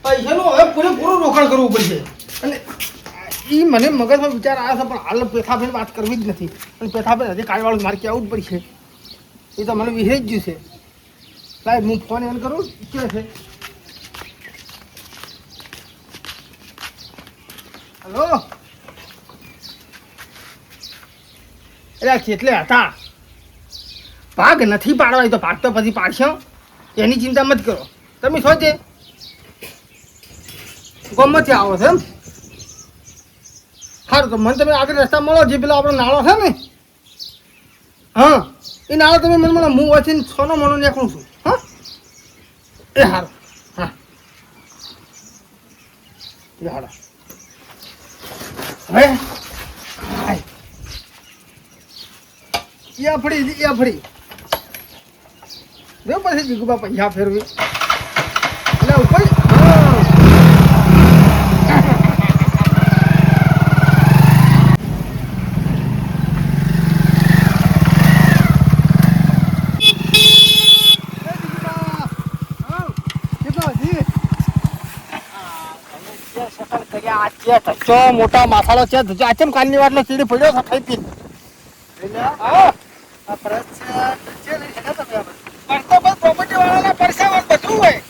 પૈસાનું હવે પૂરેપૂરું રોકાણ કરવું પડશે. અને એ મને મગજમાં વિચાર આવ્યો છે, પણ હાલ પેથાભાઈ વાત કરવી જ નથી. અને પેથાભાઈ હજી કાળવાળું મારે કહેવું જ પડશે. એ તો મને વિસરી જ ગયું છે. સાહેબ હું ફોન એન કરું કે છે. હલો, એટલે કેટલે હતા? ભાગ નથી પાડવા, તો ભાગ તો પછી પાડશો, એની ચિંતા મત કરો. તમે શું છે ગમતથી આવો છો એમ? સારું, તો મને તમે આગળ રસ્તા મળો, જે પેલો આપણો નાળો છે ને, હા એ નાળો તમે મને મળો. હું વચ્ચે સોનો મનો નીકળું છું. હા એ સારું. હા એ સારું. હવે એ ફરી જો પછી જીગુબા પૈસા ફેરવી એટલે ઉપર. મોટા માથાળો છે, આચમ કાલની વાતનો ચીડી પડ્યો છે ખાઈ પી. પ્રોપર્ટી વાળાના પરસેવા બધું હોય.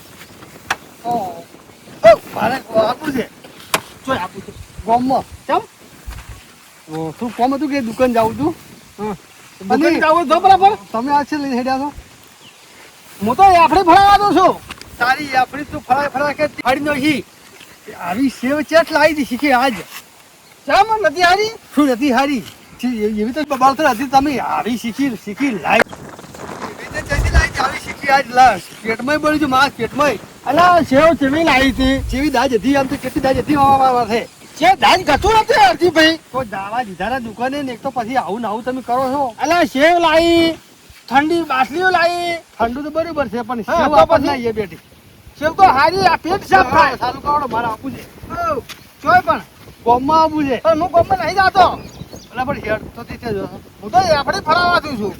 મારે આપવું છે. શું આપવું છે? ગામમાં કેમ? શું કોમ હતું કે દુકાન જાઉં છું? દુકાન જાવું તો બરાબર. તમે આ છે લઈને હેડ્યા છો? હું તો આપણે ફળાવા દઉં છું. તારી આપણી તું ફળા કે ફાડી નો હી આવી સેવ ચેટ લાવી દી શીખી આજ. કેમ નથી હારી? શું નથી હારી? એવી તો બાળતર હતી. તમે આવી શીખી લાવી પેટમાં બળી છું. મારા પેટમાં અલા સેવ ચેવી લાવી હતી? ચેવી દાજ હતી? આમ તો કેટલી દાજ હતી? છે દાજ કશું નથી અડધી ભાઈ. કોઈ દાવા દીધાના દુકાને ને એક તો પછી આવું ને આવું તમે કરો છો. અલા સેવ લાવી, ઠંડી બાટલીઓ લાવી. ઠંડુ તો બરોબર છે, પણ સેવ આપણને એ બેઠી સેવ તો હારી. આ પેટ સાફ થાય. સારું કાવડો મારે આપવું છે. ચોય પણ ગોમમાં આપવું છે. પણ હું ગોમમાં નહીં જાતો. એટલે પણ હેડ તો તે જો હું તો આપણે ફરાવા દઉં છું.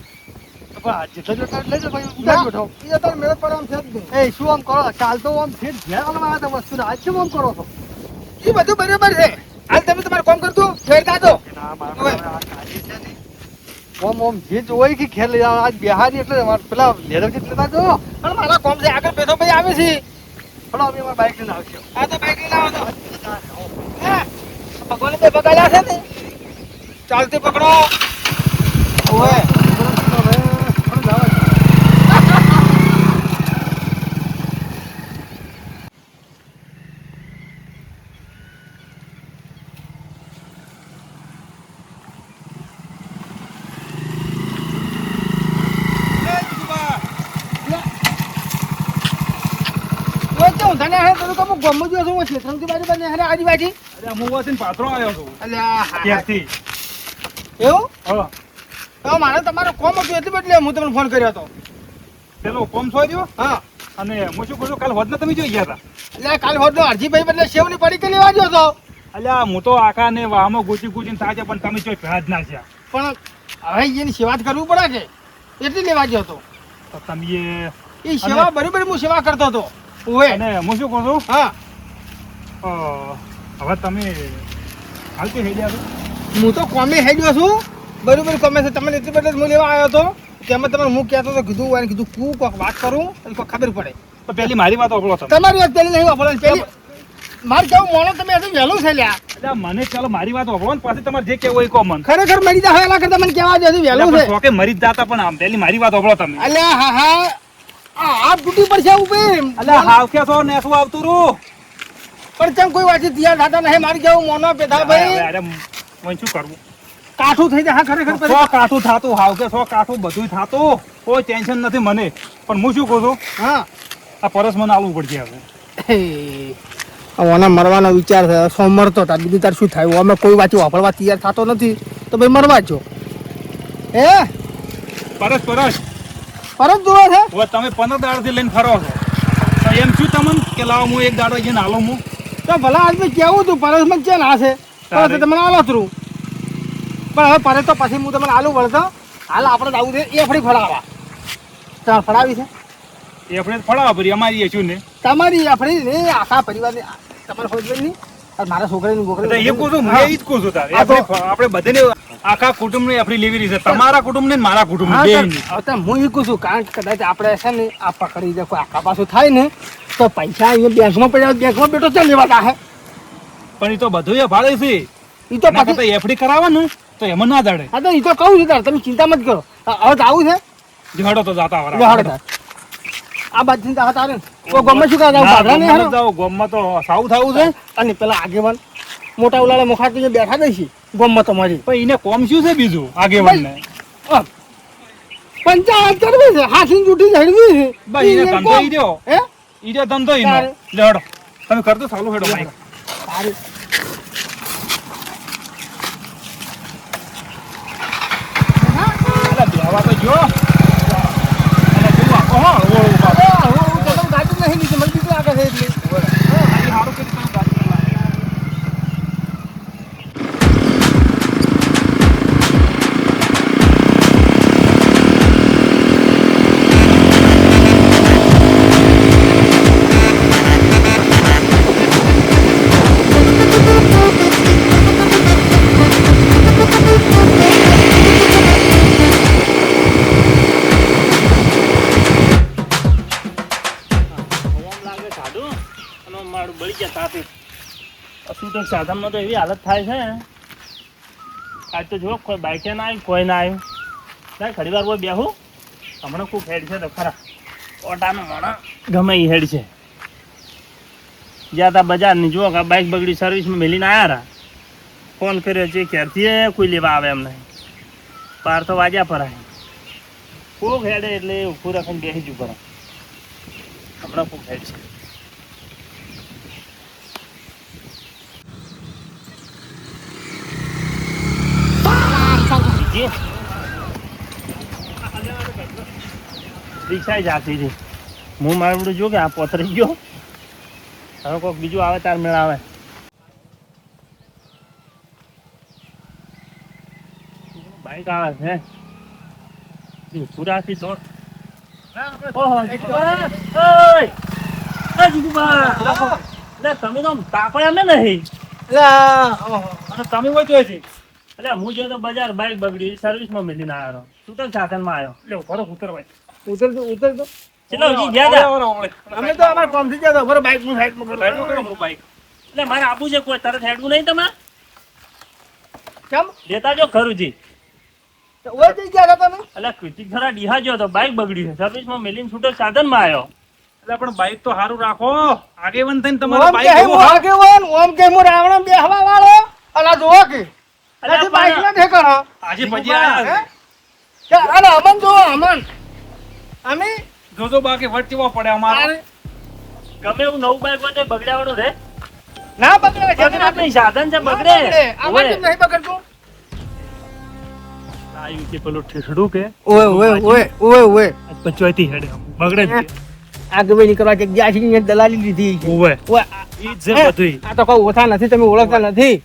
શું આમ કરો? ચાલતો આમ ફેર ઘેર વસ્તુ આજ શું આમ કરો છો? એ બધું બરોબર છે. હાલ તમે તમારું કામ કરતું ફેરતા દો. ઓમ જે જોઈ કે ખેલ આજ બિહારી એટલે પેલા લેરવજી લેતા જો. પણ મારા કોમ છે આગળ બેઠો ભાઈ આવે છે. પણ અમે અમારા બાઈક લઈને આવશે. આ તો બાઈક લઈને આવો તો ભગવાન બે બગાડ્યા છે ને, ચાલતી પકડો. ઓય મારે તમારો કોમ હતું એટલે બદલે હું તમને ફોન કર્યો હતો. પેલો કોમ છોડ્યો. હા, અને હું શું કહું, કાલ હોદના તમે જોઈ ગયા હતા? એટલે કાલ હોદનો અરજીભાઈ બદલે સેવની પડી લેવા ગયો હતો. અલ્યા હું તો આખા ને વાહમાં ગૂંચી થાય છે, પણ તમે જોઈ ભેજ ના છે. પણ હવે એની સેવા કરવું પડે છે એટલી લેવા ગયો હતો. તો તમે એ સેવા બરોબર હું સેવા કરતો હતો. અને હું શું કહું છું, હા હવે તમે હાલ તો હેડ્યા છો? હું તો કોમે હેડ્યો છું. બરોબર કોમે છે. તમને એટલી બધી હું લેવા આવ્યો હતો. તેમાં તમે હું કહેતો હતો, કીધું કોક વાત કરું અને કોઈ ખબર પડે. તો પેલી મારી વાત વાપરો. તમારી વાત પેલી નહીં વાપરો. પેલી મારે કેવું મોણો તમે હજુ વહેલું છે લ્યા. એટલે મને ચાલો મારી વાત વાપરો ને પાછી તમારે જે કેવું હોય કોમન. ખરેખર મરી જાય એલા કરતા મને કહેવા દે વહેલું છે. શોકે મરી જ જાતા, પણ આમ પેલી મારી વાત વાપરો તમે. અલ્યા હા હા આ તૂટી પડશે ઉપર. અલ્યા હાવ કે છો ને શું આવતું રૂ? પણ ચમ કોઈ વાત તૈયાર થતા નહીં. મારી કેવું મોનો પેથા ભાઈ. અરે હું શું કરવું? કાઠું થઈ જાય. ખરેખર સો કાઠું થાતું. હાવ કે સો કાઠું બધું થાતું. કોઈ ટેન્શન નથી મને. પણ હું શું કહું છું, હા આ પરસ મને આલવું પડશે હવે. ઓના મરવાનો વિચાર છે. સો મરતો તાર બીજું તાર શું થાય? અમે કોઈ વાત વાપરવા તૈયાર થતો નથી તો ભાઈ મરવા છો. હે પરસ પરસ જોવે છે. હવે તમે 15 દાડાથી લઈને ફરો છો તો એમ શું તમને કે લાવો હું એક દાડો જઈને હાલો હું તો ભલા આદમી કેવું તું પરસમાં ચેન હશે તો તમને આલો થરું. પણ હવે પરસ તો પછી હું તમને આલુ વળતો. હાલ આપણે જવું છે એફડી ફળાવા. ચાલ ફળાવી છે આપણે ફળાવા ભરી અમારી છું ને તમારી એફડી ને આખા પરિવારની તમારા ફોજની મારા છોકરાની એ કહું છું હું એ જ કહું છું તારે આપણે બધાને આખા કુટુંબને આપણી લેવી રહી છે તમારા કુટુંબને ને મારા કુટુંબને બેયની. હું એ કહું છું કારણ કે કદાચ આપણે છે ને આ પકડી દે કોઈ આખા પાછું થાય ને તો પૈસા અહીંયા બેંકમાં પડ્યા બેંકમાં બેઠો ચાલ લેવા જાહે. પણ એ તો બધું એ ભાડે છે એ તો પછી એફડી કરાવવાનું તો એમાં ના દડે. હા તો એ તો કહું છું તાર તમે ચિંતા મત કરો. હવે તો આવું છે જહડો તો જાતા લે હળો તાર. આ બાદ ચિંતા તારે તો ગમે શું કરવા બાધરા નહીં હારો જાવ ગોમમાં તો સાઉ થાવું છે અને પેલા આગેવાન મોટા ઉલાળા મુખાતી બેઠા દઈશી ગોમમાં તમારી. પણ એને કોમ શું છે બીજું આગેવાનને પંચાયત કરવી છે હાથીની જૂઠી ઝડવી છે ભાઈ એને ધંધો ઈ રહ્યો હે ઈ રહ્યો ધંધો ઈનો લે હડો તમે કરતો ચાલુ હેડો ભાઈ તારે અલા બેવા તો જો અને તું આખો હો હું ગાડી નહીં લીધી મને બીજું આગળ છે એટલે સારું કે તમે ગાડી લાવી. સાધનમાં તો એવી હાલત થાય છે આજ તો જો કોઈ બાઈકે ના આવ્યું કોઈ ના આવ્યું ના ઘણી વાર બેહું હમણાં ખૂબ હેડ છે તો ખરા ઓટાનો માણા ગમે એ હેડ છે જ્યાં તા બજારની જુઓ કે બાઇક બગડી સર્વિસમાં મેલીને આવ્યા રહ્યા ફોન કર્યો છે ક્યારથી કોઈ લેવા આવે એમ નહીં પાર તો વાજ્યા પર આવે ખૂબ હેડે એટલે ઉભું રાખીને બેસી જવું પડે હમણાં ખૂબ હેડ છે. રિક્ષા જાતી હતી હું મારું જો કે આ પોતરી ગયો હવે કોઈક બીજું આવે તાર મેળ આવે. બાઈક આવે છે પુરાથી તો તમે તો તાપડે અમે નહીં તમે હોય તો એટલે હું જો તો બજાર બાઈક બગડી સર્વિસમાં મેલીને આવ્યો ટૂટલ સાધનમાં આવ્યો એટલે ફરક ઉતરવાય ઉતરતો ચલો હજી ગયા હતા અમે તો અમાર કોમ થી ગયા હતા બરો બાઈક નું સાઈડ માં બાઈક એટલે મારે આપવું છે કોઈ તરત હેડવું નહીં તમે કેમ લેતા જો ખરુંજી ઓય જઈ ગયા હતા તમે એટલે કૃતિક ખરા ડીહા જો તો બાઈક બગડી છે સર્વિસમાં મેલીને છૂટલ સાધનમાં આવ્યો એટલે પણ બાઈક તો સારું રાખો આગેવાન થઈને ઓમ તમારે કે બાઈક હું આગેવાન ઓમ કે હું રાવણ બેહવા વાળો અલા જોવો કે અલા અલા બાઈક ના ઠેકાણા આજે પછી આયા કે અલા અમન જો અમન અમે જોજો બાકી વટચવા પડે અમારે ગમે એવું નવું બાઈક હોય તો બગડ્યાવાનું રે ના બગડે છે બગડે નહીં સાધન છે બગડે આમાં કેમ નહીં બગડતું આવ્યું કે પેલું ઠેસડું કે ઓય ઓય ઓય ઓય ઓય પચવાઈથી હેડે બગડે જ આગળ નીકળવા કે ગયા છે દલાલી લીધી છે ઓવે ઓય ઈ જ બધું આ તો કોઈ ઓછા નથી તમે ઓળખતા નથી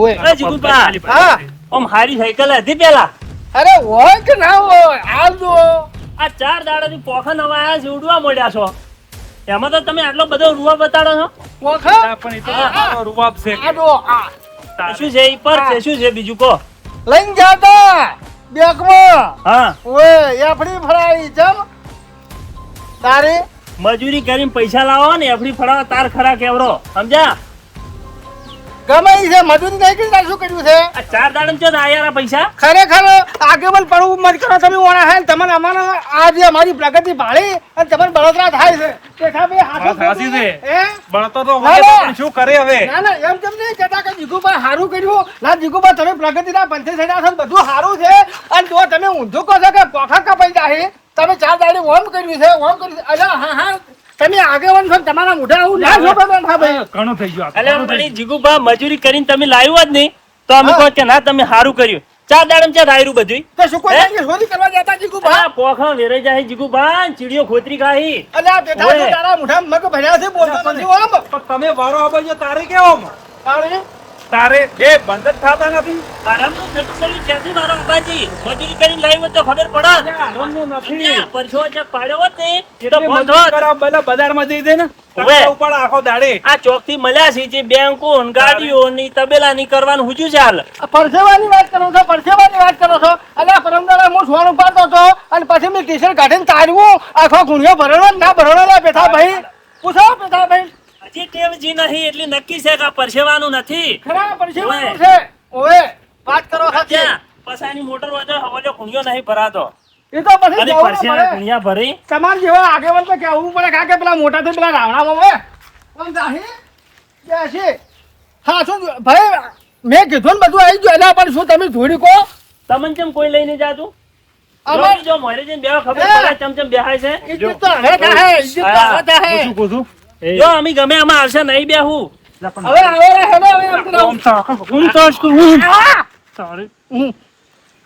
ઓય અરે જીગુબા હા ઓમ હારી સાયકલ હતી પેલા અરે હોય કે ના હોય હાલ જો આ 4 દાડાથી પોખા નવા આયા છે ઉડવા મળ્યા છો એમાં તો તમે આટલો બધો રૂવા બતાડો છો ઓખા પણ એ તો તમારો રૂવાબ છે આ જો આ શું છે ઈ પર છે શું છે બીજું કો લઈને જાતા બેગમાં હા ઓય એફડી ફરાઈ ચમ તારે મજૂરી કરીને પૈસા લાવો ને એફડી ફડાવા તાર ખરા કેવડો સમજ્યા ગમે ઈ છે મજૂરી નહીં કરી તારે શું કર્યું છે આ 4 દાડા ચો આયા પૈસા ખરેખર આગેવાન પડવું મત કરો તમે ઓણા હે તમને અમારા આ જે અમારી પ્રગતિ ભાળી અને તમને બળતરા થાય છે દેખા બે વાત સાચી છે. હે બળતો તો ના, હોય ના. પણ શું કરે હવે ના ના એમ કેમ નહીં કહેતા કે જીગુબા સારું કર્યું ના જીગુબા તમે પ્રગતિના પંથે થયા છો બધું સારું છે અને જો તમે ઊંધું કહો છો કે પોખા કપાઈ જાય તમે 4 દાડે ઓમ કર્યું છે ઓમ કર્યું છે અલા હા હા તમે આગેવાન છો તમારા મોઢા આવું ના છો બેઠા ભાઈ ઘણું થઈ ગયું એટલે મને જીગુબા મજૂરી કરીને તમે લાવ્યો જ નહીં તો અમે કહો કે ના તમે સારું કર્યું 4 દાડા ચા રાયરું બધું તો શું કોઈ જાણી શોધી કરવા જતા જીગુબા આ પોખા વેરાઈ જાય જીગુબા ચીડિયો ખોતરી ખાઈ અલા બેટા ઓય. તારા મોઢા મગ ભર્યા છે બોલતો નથી ઓમ પણ તમે વારો આબાજો તારે કેવો તારે તારે એ બંધ જ થતા નથી. આરામનું થતું થયું ક્યાંથી મારો અબ્બાજી? મજૂરી કરીને લાવી હોત તો ખબર પડત. આરામનું નથી. સમજ્યા? પરસો જે પાડ્યો હોત ને, તો એટલે બંધ મજૂરી હોત. કરવા બધા બજારમાં જઈ દે ને હવે. ટકા ઉપર આખો દાડે. આ ચોકથી મળ્યા છે જે બેંકો ને ગાડીઓ ની તબેલા ની કરવાનું હુજ્યું ચાલ. આ પરસેવાની વાત કરો છો, પરસેવાની વાત કરો છો. અને આ પરમદાડા હું સોન ઉપાડતો હતો અને પછી મેં ટી-શર્ટ કાઢીને તારવું આખો ગુણિયો ભરણો ના ભરણો લે પેથા ભાઈ. પૂછો પેથા ભાઈ. હજી ટેવજી નહીં એટલી નક્કી છે કે આ પરસેવાનું નથી. ખરા પરસેવાનું છે. ઓવે વાત કરો સાચી. ત્યાં પસાની મોટર વજન હવાજો ગુણિયો નહીં ભરાતો. એ તો પછી અને જવું પરસેના પડે. ગુણિયા ભરી તમારે જેવા આગેવાન તો કહેવું પડે કારણ કે પેલા મોટા થી પેલા રાવણામાં હોય આમ જાહી કે છે. હા શું ભાઈ મેં કીધું ને બધું આવી ગયું એના પર શું તમે જોડી કહો તમને કેમ કોઈ લઈને જાતું? અમાર જો મોરે જઈને બેહો ખબર હે. પડે ચમચમ બેહાય છે. ઇજ્જત તો હવે કાહે ઇજ્જત તો હવે કાહે. હું શું કહું છું? જો અમે ગમે આમાં આવશે નહીં બેહું. હવે આવે રે હેડો હવે આપણે આમ તો હું તો છું. તારે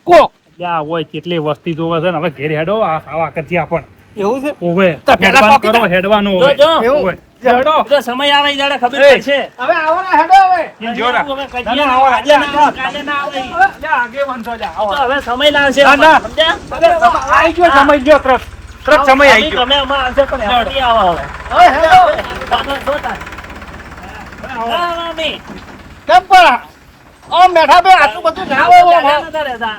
કો યા હોય કેટલી વસ્તી જોવે છે ને હવે ઘેર હેડો આ ખાવા કરતી આપણ એવું છે ઓવે તો પહેલા હેડવાનું પોકી કરો જા. હેડવાનું જો, હોય જો. એવું ઓવે. હેડો જો સમય આવે ઈ દાડે ખબર એ. પડશે. હવે આવો રે હેડો હવે જોરા. હવે કહીએ ના, ને, ના, આવો, આજે ના જા, આવે, કાલે ના આવે. જા આગેવાન છો, જા, આવો. તો હવે સમય લાગશે ના, ના. સમજ્યા? આઈ ગયો સમય ગયો તરત સમય આઈ અમે ગયો ગમે આમાં આવશે પણ હેડો નહીં આવો હવે. હવે હેડો તમે જો તાર. હા, મમ્મી. કેમ પણ ઓ મેઠા બે આટલું બધું ના હોય રહેતા બાબા. નતા રહેતા.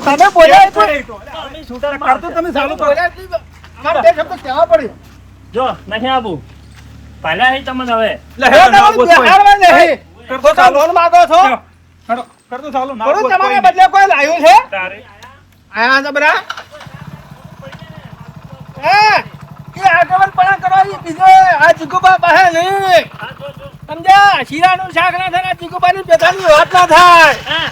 તમે બોલ્યા તો અમે છૂટા કરતો તમે ચાલુ કરો બોલ્યા જ નહીં. અમારે બે શબ્દ કહેવા પડે જો નહીં આવું પહેલા હી તમને હવે લે હેડો ના બોલ કોઈ. બિહારમાં નહીં. કરતો તો ચાલુ લોન માંગો છો હેડો કરતો ચાલુ ના થોડું બોલ તમારા કોઈ. બદલે કોઈ લાવ્યું છે તારે આયા છે બરા એ આગળ પણ કરો ઈ બીજો આ ચીકુબા પાસે નહીં સમજ્યા શીરાનું શાક ના થાય ચીકુબાની પેટાની વાત ના થાય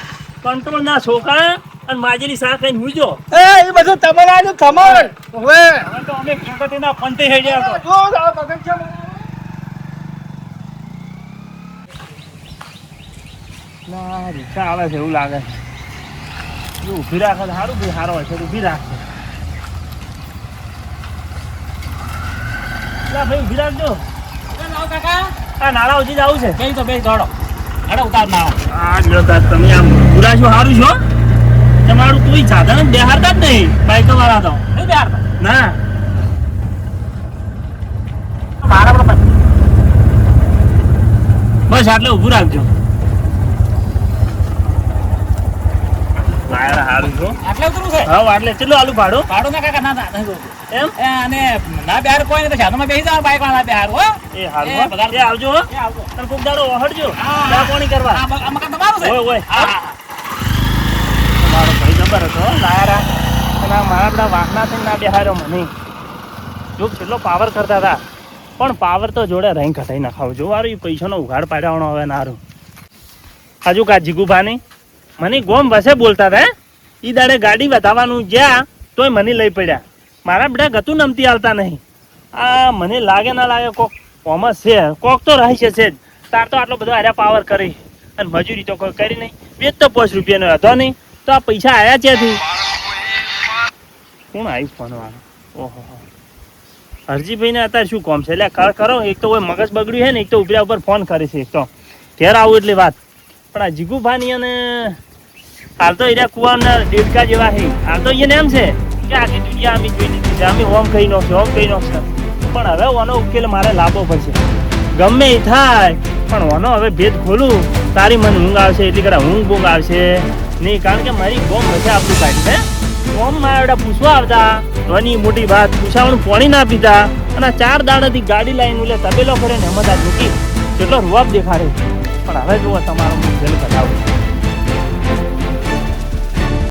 કંટ્રોલ ના છોકરા અને માજરી શાક લઈને હુજો એ બધું તમારાનું ખમણ હવે હવે તો અમે પ્રગતિના પંતે હઈ ગયા તો. જો આ બગીચામાં ના રિક્ષા આવે છે એવું લાગે છે જો ઊભી રાખે તો સારું ભાઈ સારો હશે તો ઊભી રાખશે લા ભાઈ ઊભી રાખજો આ નાળા ઉજી જવું છે કઈ તો બે દોડો અરે ઉતાર નાળો આ જોતા તમે આમ પૂરા છો સારું છો તમારું કોઈ સાધન જ બેહારતા જ નહીં બાઈકો વાળા તો નહીં બેહારતા ના મારા પણ બસ આટલે ઊભું રાખજો વાયર હારું છો આટલે ઉતરવું છે હા આટલે કેટલું આલુ ભાડો ભાડો ના કાકા ના ના એમ એ અને ના બહાર કોઈ ને સાધનમાં બેસી જાવ બાઈક વાળા બહાર હો એ હારું એ હો. પગાર એ આવજો હો. એ આવજો અને કોક દાડો ઓહળજો હા. ચા પાણી કરવા આ મકાન તમારું છે ઓય ઓય હા તમારો ભાઈ જબર હતો હો, લાયરા અને આ મારા બધા વાહના થઈને ના બેહાર્યો મને જો કેટલો પાવર કરતા હતા પણ પાવર તો જોડે રહીને ઘટાઈ નખાવ જો વારું પૈસાનો ઉઘાડ પાડવાનો હવે નારું હજુ કા જીગુભાની મને ગોમ વસે બોલતા હતા ઈ દાડે ગાડી બતાવવાનું જ્યાં તોય મને લઈ પડ્યા મારા બેટા ગતું નમતી આવતા નહીં આ મને લાગે ના લાગે કોક કોમસ છે કોક તો રહી છે જ તાર તો આટલો બધો આર્યા પાવર કરી અને મજૂરી તો કોઈ કરી નહીં બે તો 5 રૂપિયાનો હતો નહીં તો આ પૈસા આયા ત્યાંથી કોણ આવ્યું ફોન વાળો ઓહો હરજીભાઈ ને અત્યારે શું કોમ છે એટલે કર કરો એક તો કોઈ મગજ બગડ્યું છે ને એક તો ઉપરા ઉપર ફોન કરે છે એક તો ઘેર આવું એટલે વાત પણ આ જીગુભાની અને હાલ તો એના કુવાના દેડકા જેવા છે હાલ તો એને એમ છે કે આખી દુનિયા અમે જોઈ લીધી છે અમે ઓમ કહી નાખશે ઓમ કહી નાખશે પણ હવે ઓનો ઉકેલ મારે લાવવો પડશે ગમે એ થાય પણ ઓનો હવે ભેદ ખોલું તારી મને ઊંઘ આવશે એટલી કડા ઊંઘ બૂંઘ આવશે નહીં કારણ કે મારી ગોમ વચ્ચે આપણું કાઢી છે ગોમ મારા પૂછવા આવતા ધોની મોટી વાત પૂછાવાનું પાણી ના પીતા અને આ 4 દાડાથી ગાડી લાઈન લે તબેલો કરે ને એમ જ આ મૂકી કેટલો રૂવાબ દેખાડે પણ હવે જુઓ તમારો મુખ જેલ કરાવું